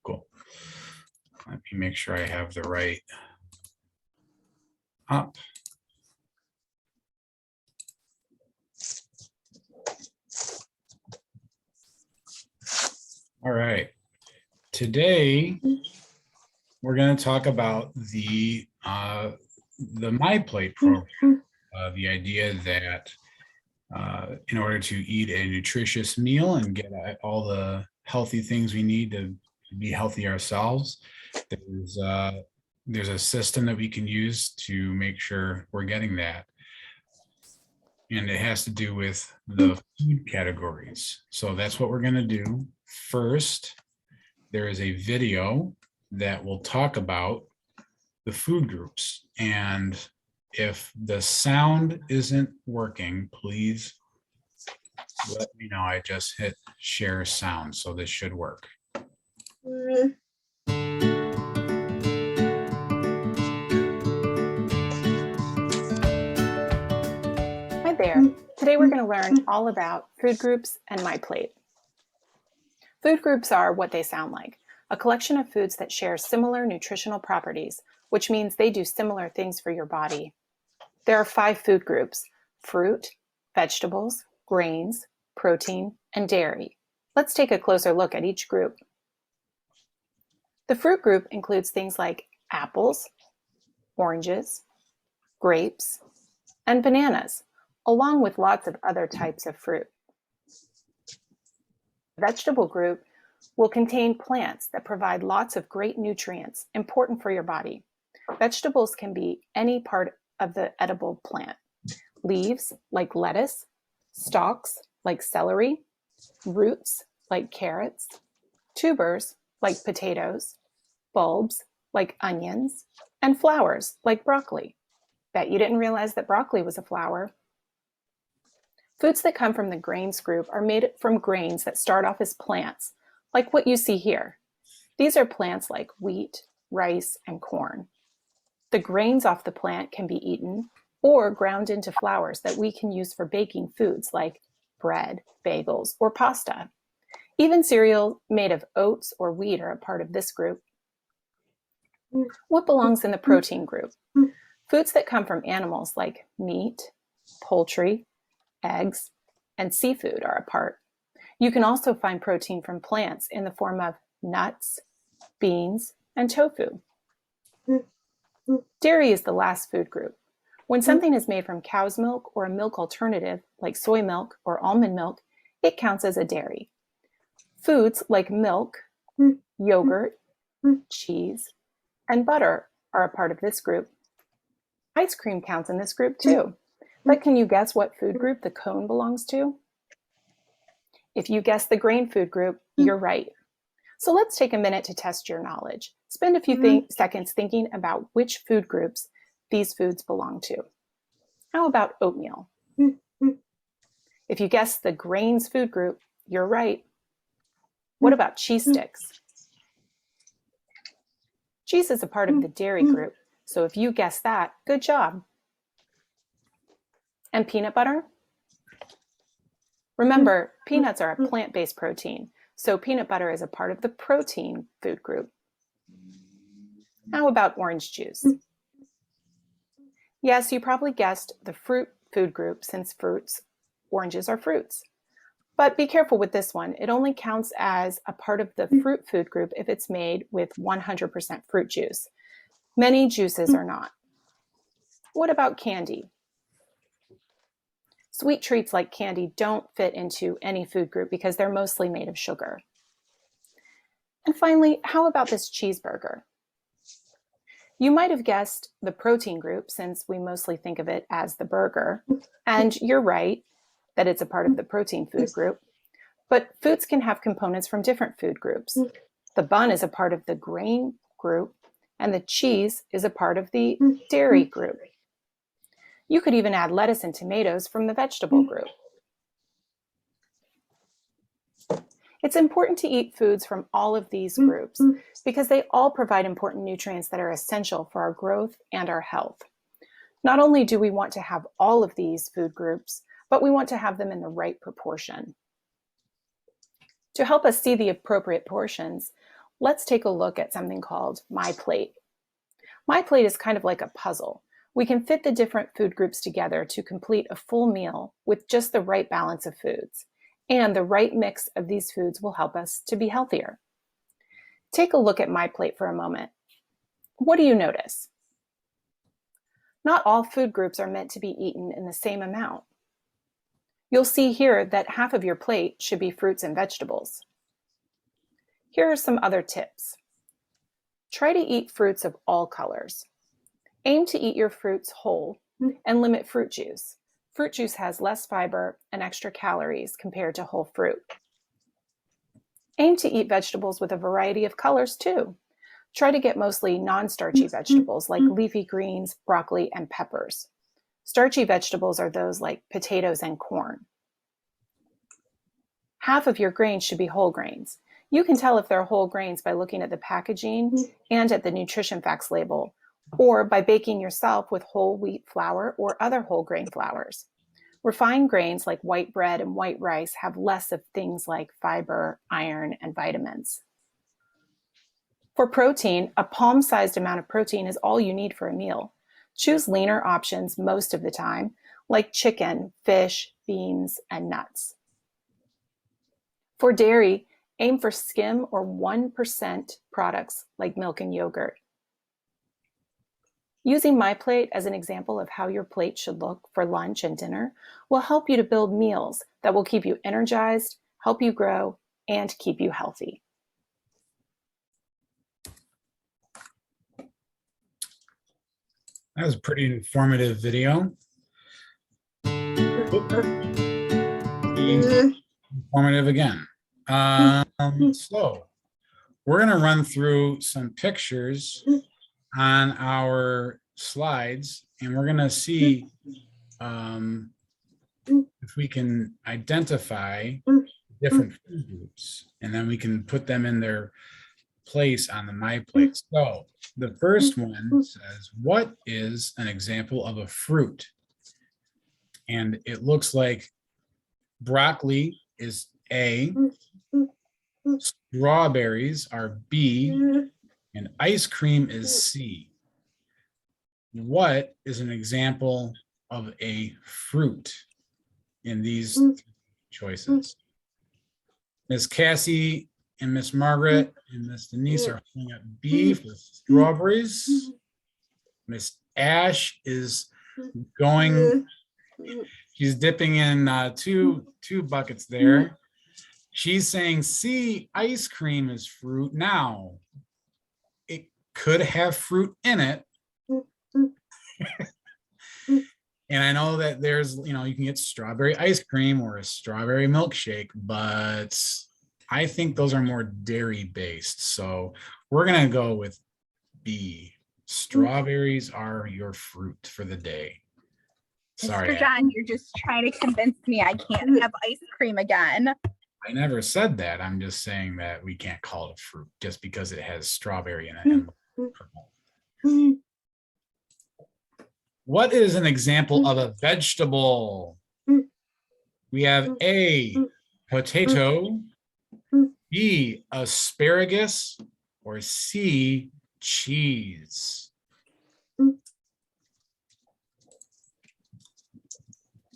Cool. Let me make sure I have the right up. All right. Today, we're going to talk about the MyPlate program. The idea that in order to eat a nutritious meal and get all the healthy things we need to be healthy ourselves, there's a system that we can use to make sure we're getting that. And it has to do with the food categories. So that's what we're going to do. First, there is a video that will talk about the food groups. And if the sound isn't working, please let me know. I just hit share sound, so this should work. Hi there. Today we're going to learn all about food groups and MyPlate. Food groups are what they sound like, a collection of foods that share similar nutritional properties, which means they do similar things for your body. There are 5 food groups: fruit, vegetables, grains, protein, and dairy. Let's take a closer look at each group. The fruit group includes things like apples, oranges, grapes, and bananas, along with lots of other types of fruit. The vegetable group will contain plants that provide lots of great nutrients important for your body. Vegetables can be any part of the edible plant: leaves like lettuce, stalks like celery, roots like carrots, tubers like potatoes, bulbs like onions, and flowers like broccoli. Bet you didn't realize that broccoli was a flower. Foods that come from the grains group are made from grains that start off as plants, like what you see here. These are plants like wheat, rice, and corn. The grains off the plant can be eaten or ground into flours that we can use for baking foods like bread, bagels, or pasta. Even cereal made of oats or wheat are a part of this group. What belongs in the protein group? Foods that come from animals like meat, poultry, eggs, and seafood are a part. You can also find protein from plants in the form of nuts, beans, and tofu. Dairy is the last food group. When something is made from cow's milk or a milk alternative like soy milk or almond milk, it counts as a dairy. Foods like milk, yogurt, cheese, and butter are a part of this group. Ice cream counts in this group too. But can you guess what food group the cone belongs to? If you guessed the grain food group, you're right. So let's take a minute to test your knowledge. Spend a few seconds thinking about which food groups these foods belong to. How about oatmeal? If you guessed the grains food group, you're right. What about cheese sticks? Cheese is a part of the dairy group, so if you guessed that, good job. And peanut butter? Remember, peanuts are a plant-based protein, so peanut butter is a part of the protein food group. How about orange juice? Yes, you probably guessed the fruit food group since oranges are fruits. But be careful with this one. It only counts as a part of the fruit food group if it's made with 100% fruit juice. Many juices are not. What about candy? Sweet treats like candy don't fit into any food group because they're mostly made of sugar. And finally, how about this cheeseburger? You might have guessed the protein group since we mostly think of it as the burger. And you're right that it's a part of the protein food group. But foods can have components from different food groups. The bun is a part of the grain group, and the cheese is a part of the dairy group. You could even add lettuce and tomatoes from the vegetable group. It's important to eat foods from all of these groups because they all provide important nutrients that are essential for our growth and our health. Not only do we want to have all of these food groups, but we want to have them in the right proportion. To help us see the appropriate portions, Let's take a look at something called MyPlate. MyPlate is kind of like a puzzle. We can fit the different food groups together to complete a full meal with just the right balance of foods. And the right mix of these foods will help us to be healthier. Take a look at MyPlate for a moment. What do you notice? Not all food groups are meant to be eaten in the same amount. You'll see here that half of your plate should be fruits and vegetables. Here are some other tips. Try to eat fruits of all colors. Aim to eat your fruits whole and limit fruit juice. Fruit juice has less fiber and extra calories compared to whole fruit. Aim to eat vegetables with a variety of colors too. Try to get mostly non-starchy vegetables like leafy greens, broccoli, and peppers. Starchy vegetables are those like potatoes and corn. Half of your grains should be whole grains. You can tell if they're whole grains by looking at the packaging and at the nutrition facts label, or by baking yourself with whole wheat flour or other whole grain flours. Refined grains like white bread and white rice have less of things like fiber, iron, and vitamins. For protein, a palm-sized amount of protein is all you need for a meal. Choose leaner options most of the time, like chicken, fish, beans, and nuts. For dairy, aim for skim or 1% products like milk and yogurt. Using MyPlate as an example of how your plate should look for lunch and dinner will help you to build meals that will keep you energized, help you grow, and keep you healthy. That was a pretty informative video. Informative again. So we're going to run through some pictures on our slides, and we're going to see if we can identify different food groups, and then we can put them in their place on the MyPlate. So the first one says, what is an example of a fruit? And it looks like broccoli is A, strawberries are B, and ice cream is C. What is an example of a fruit in these choices? Miss Cassie and Miss Margaret and Miss Denise are holding up B for strawberries. Miss Ash is going, she's dipping in two buckets there. She's saying C, ice cream is fruit. Now, it could have fruit in it. And I know that there's, you can get strawberry ice cream or a strawberry milkshake, but I think those are more dairy based. So we're going to go with B. Strawberries are your fruit for the day. Sorry. Mr. John, you're just trying to convince me I can't have ice cream again. I never said that. I'm just saying that we can't call it a fruit just because it has strawberry in it. What is an example of a vegetable? We have A, potato, B, asparagus, or C, cheese.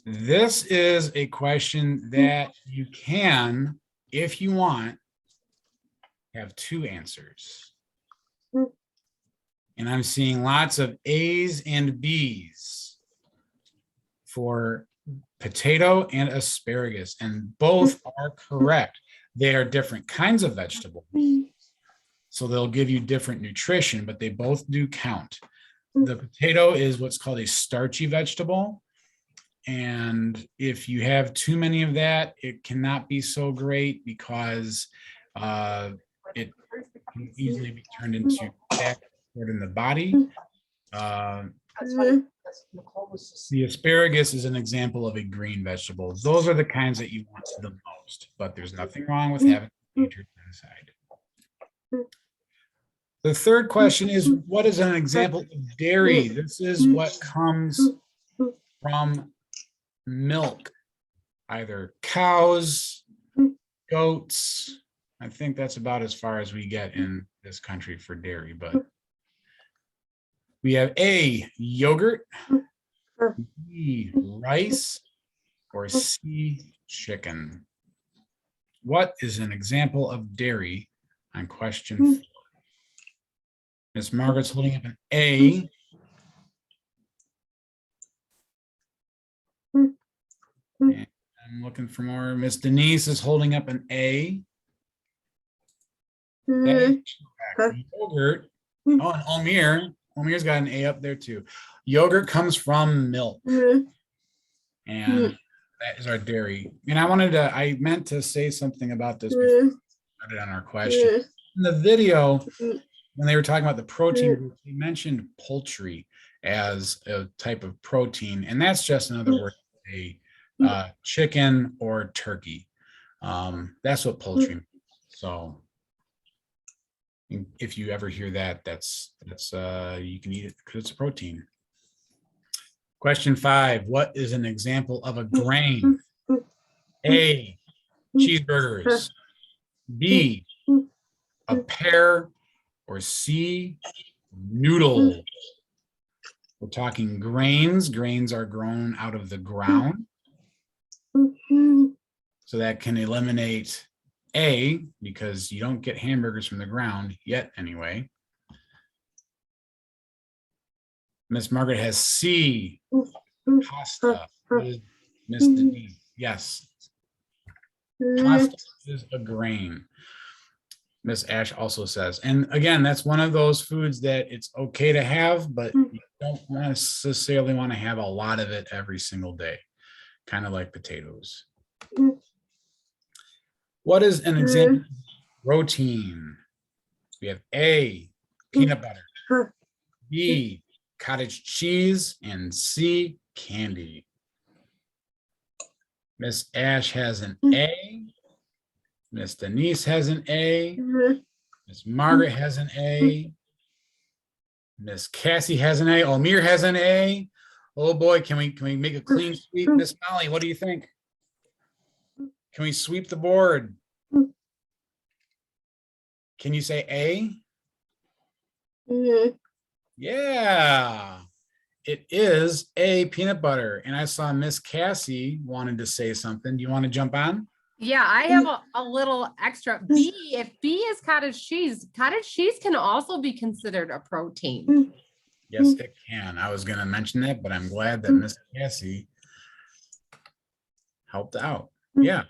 This is a question that you can, if you want, have two answers. And I'm seeing lots of A's and B's for potato and asparagus, and both are correct. They are different kinds of vegetables, so they'll give you different nutrition, but they both do count. The potato is what's called a starchy vegetable, and if you have too many of that, it cannot be so great because it can easily be turned into fat in the body. The asparagus is an example of a green vegetable. Those are the kinds that you want the most, but there's nothing wrong with having features inside. The third question is, what is an example of dairy? This is what comes from milk, either cows, goats, I think that's about as far as we get in this country for dairy, but we have A, yogurt, B, rice, or C, chicken. What is an example of dairy on question 4? Miss Margaret's holding up an A. And I'm looking for more. Miss Denise is holding up an A. Yogurt. Oh, and Omir's got an A up there too. Yogurt comes from milk. And that is our dairy. And I meant to say something about this before we started on our question. In the video, when they were talking about the protein group, they mentioned poultry as a type of protein. And that's just another word for a chicken or turkey. That's what poultry means. So if you ever hear that, that's you can eat it because it's a protein. Question 5, what is an example of a grain? A, cheeseburgers. B, a pear, or C, noodle. We're talking grains. Grains are grown out of the ground. So that can eliminate A, because you don't get hamburgers from the ground yet anyway. Miss Margaret has C, pasta. Miss Denise, yes. Pasta is a grain. Miss Ash also says, and again, that's one of those foods that it's okay to have, but you don't necessarily want to have a lot of it every single day, kind of like potatoes. What is an example of protein? We have A, peanut butter, B, cottage cheese, and C, candy. Miss Ash has an A. Miss Denise has an A. Miss Margaret has an A. Miss Cassie has an A. Omir has an A. Oh boy, can we make a clean sweep? Miss Molly, what do you think? Can we sweep the board? Can you say A? Yeah, it is A, peanut butter. And I saw Miss Cassie wanted to say something. Do you want to jump on? Yeah, I have a little extra. B, if B is cottage cheese can also be considered a protein. Yes, it can. I was going to mention that, but I'm glad that Miss Cassie helped out. Yeah.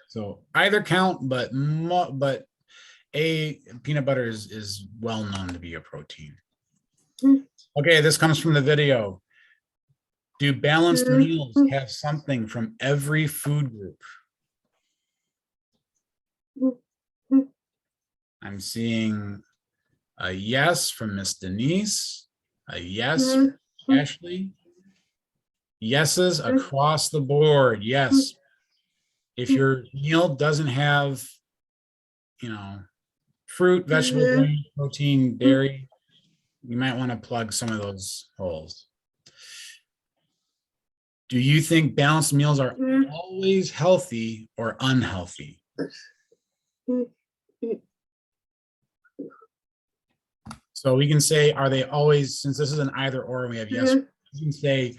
So either count, but A, peanut butter is well known to be a protein. Okay, this comes from the video. Do balanced meals have something from every food group? I'm seeing a yes from Miss Denise, a yes from Ashley. Yeses across the board. Yes. If your meal doesn't have, fruit, vegetable, grain, protein, dairy, you might want to plug some of those holes. Do you think balanced meals are always healthy or unhealthy? So we can say, are they always, since this is an either or, and we have yes, we can say,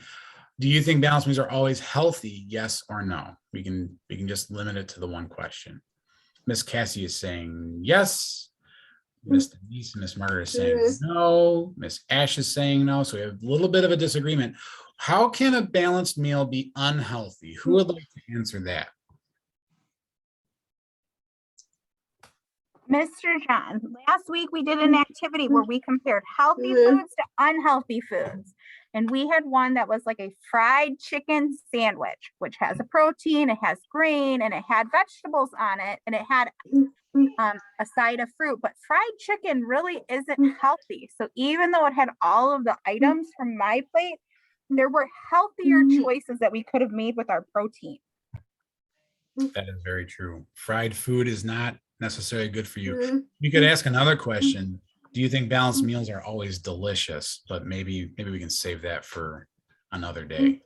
do you think balanced meals are always healthy? Yes or no? We can just limit it to the one question. Miss Cassie is saying yes. Miss Denise and Miss Margaret are saying no. Miss Ash is saying no. So we have a little bit of a disagreement. How can a balanced meal be unhealthy? Who would like to answer that? Mr. John, last week we did an activity where we compared healthy foods to unhealthy foods. And we had one that was like a fried chicken sandwich, which has a protein, it has grain, and it had vegetables on it, and it had a side of fruit. But fried chicken really isn't healthy. So even though it had all of the items from MyPlate, there were healthier choices that we could have made with our protein. That is very true. Fried food is not necessarily good for you. You could ask another question. Do you think balanced meals are always delicious? But maybe we can save that for another day.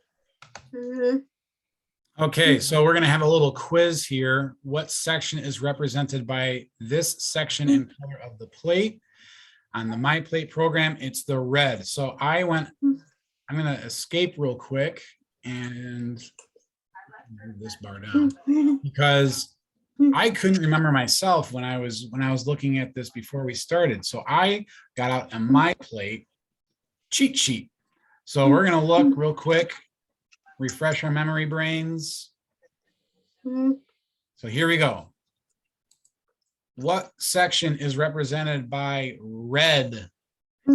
Okay, so we're gonna have a little quiz here. What section is represented by this section in color of the plate? On the MyPlate program, it's the red. So I'm gonna escape real quick and move this bar down because I couldn't remember myself when I was looking at this before we started. So I got out a MyPlate cheat sheet. So we're gonna look real quick, refresh our memory brains. So here we go. What section is represented by red?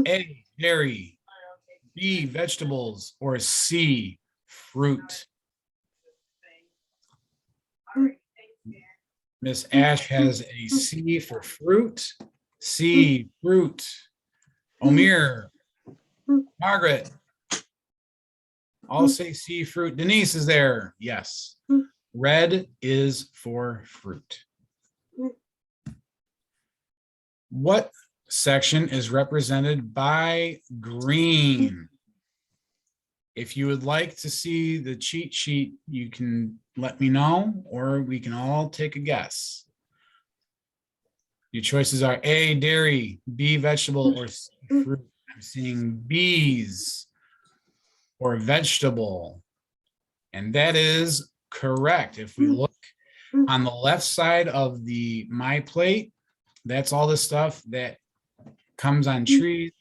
A, dairy, B, vegetables, or C, fruit? Miss Ash has a C for fruit. C, fruit. Omir, Margaret, all say C, fruit. Denise is there. Yes. Red is for fruit. What section is represented by green? If you would like to see the cheat sheet, you can let me know, or we can all take a guess. Your choices are A, dairy, B, vegetable, or C, fruit. I'm seeing B's or vegetable, and that is correct. If we look on the left side of the MyPlate, that's all the stuff that comes on trees.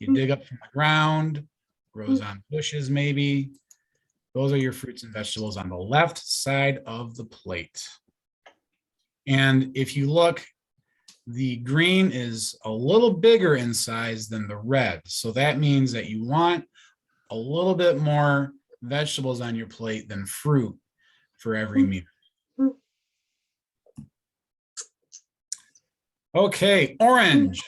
You dig up from the ground, grows on bushes maybe. Those are your fruits and vegetables on the left side of the plate. And if you look, the green is a little bigger in size than the red. So that means that you want a little bit more vegetables on your plate than fruit for every meal. Okay, orange.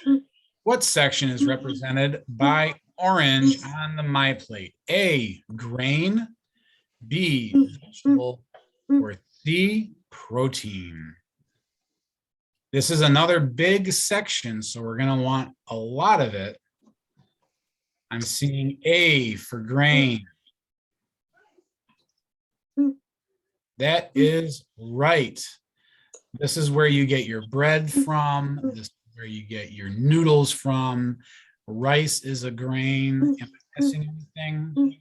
What section is represented by orange on the MyPlate? A, grain, B, vegetable, or C, protein? This is another big section, so we're going to want a lot of it. I'm seeing A for grain. That is right. This is where you get your bread from. This is where you get your noodles from. Rice is a grain. Am I missing anything?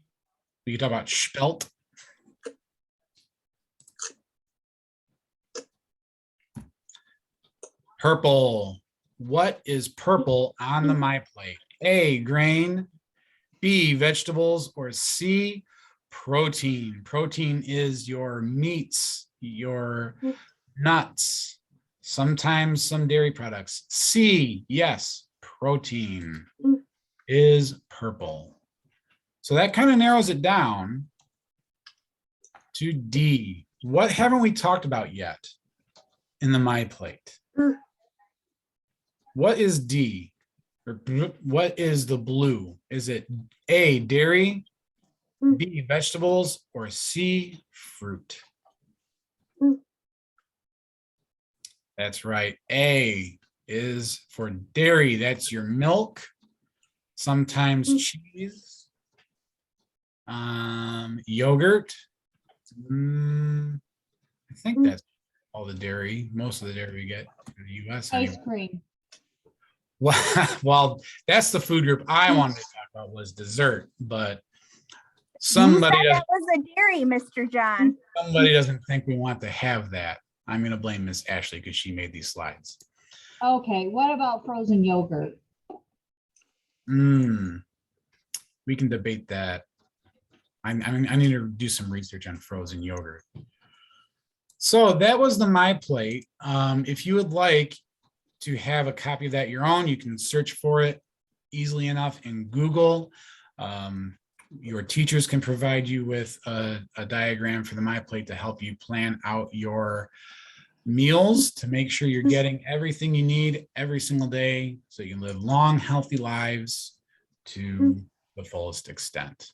We can talk about spelt. Purple. What is purple on the MyPlate? A, grain, B, vegetables, or C, protein? Protein is your meats, your nuts, sometimes some dairy products. C, yes, protein is purple. So that kind of narrows it down to D. What haven't we talked about yet in the MyPlate? What is D? Or what is the blue? Is it A, dairy, B, vegetables, or C, fruit? That's right. A is for dairy. That's your milk, sometimes cheese, yogurt. I think that's all the dairy, most of the dairy we get in the US. Ice cream. Well, that's the food group I wanted to talk about was dessert, but Somebody that was a dairy, Mr. John. Somebody doesn't think we want to have that. I'm going to blame Miss Ashley because she made these slides. Okay, what about frozen yogurt? We can debate that. I need to do some research on frozen yogurt. So that was the MyPlate. If you would like to have a copy of that your own, you can search for it easily enough in Google. Your teachers can provide you with a diagram for the MyPlate to help you plan out your meals to make sure you're getting everything you need every single day so you can live long, healthy lives to the fullest extent.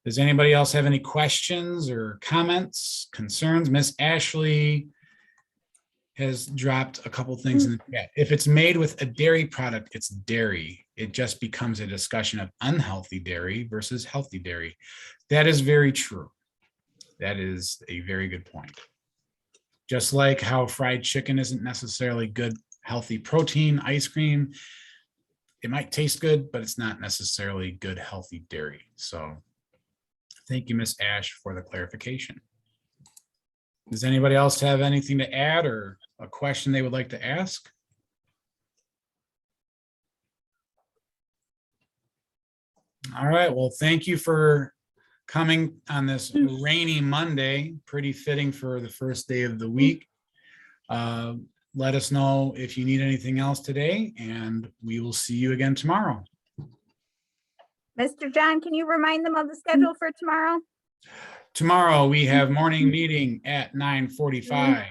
Does anybody else have any questions or comments, concerns? Miss Ashley has dropped a couple things in the chat. If it's made with a dairy product, it's dairy. It just becomes a discussion of unhealthy dairy versus healthy dairy. That is very true. That is a very good point. Just like how fried chicken isn't necessarily good, healthy protein, ice cream, it might taste good, but it's not necessarily good, healthy dairy. So thank you, Miss Ash, for the clarification. Does anybody else have anything to add or a question they would like to ask? All right, well, thank you for coming on this rainy Monday, pretty fitting for the first day of the week. Let us know if you need anything else today, and we will see you again tomorrow. Mr. John, can you remind them of the schedule for tomorrow? Tomorrow, we have morning meeting at 9:45.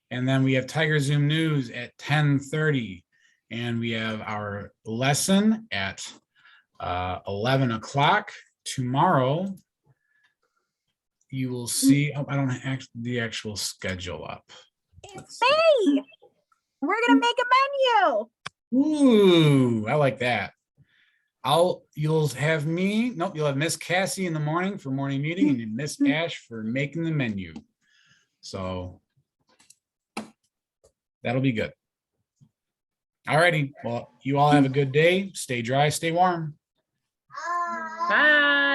And then we have Tiger Zoom News at 10:30. And we have our lesson at 11 o'clock. Tomorrow, you will see, I don't have the actual schedule up. It's May. We're gonna make a menu. Ooh, I like that. You'll have Miss Cassie in the morning for morning meeting and Miss Ash for making the menu. So that'll be good. All righty. Well, you all have a good day. Stay dry, stay warm. Bye.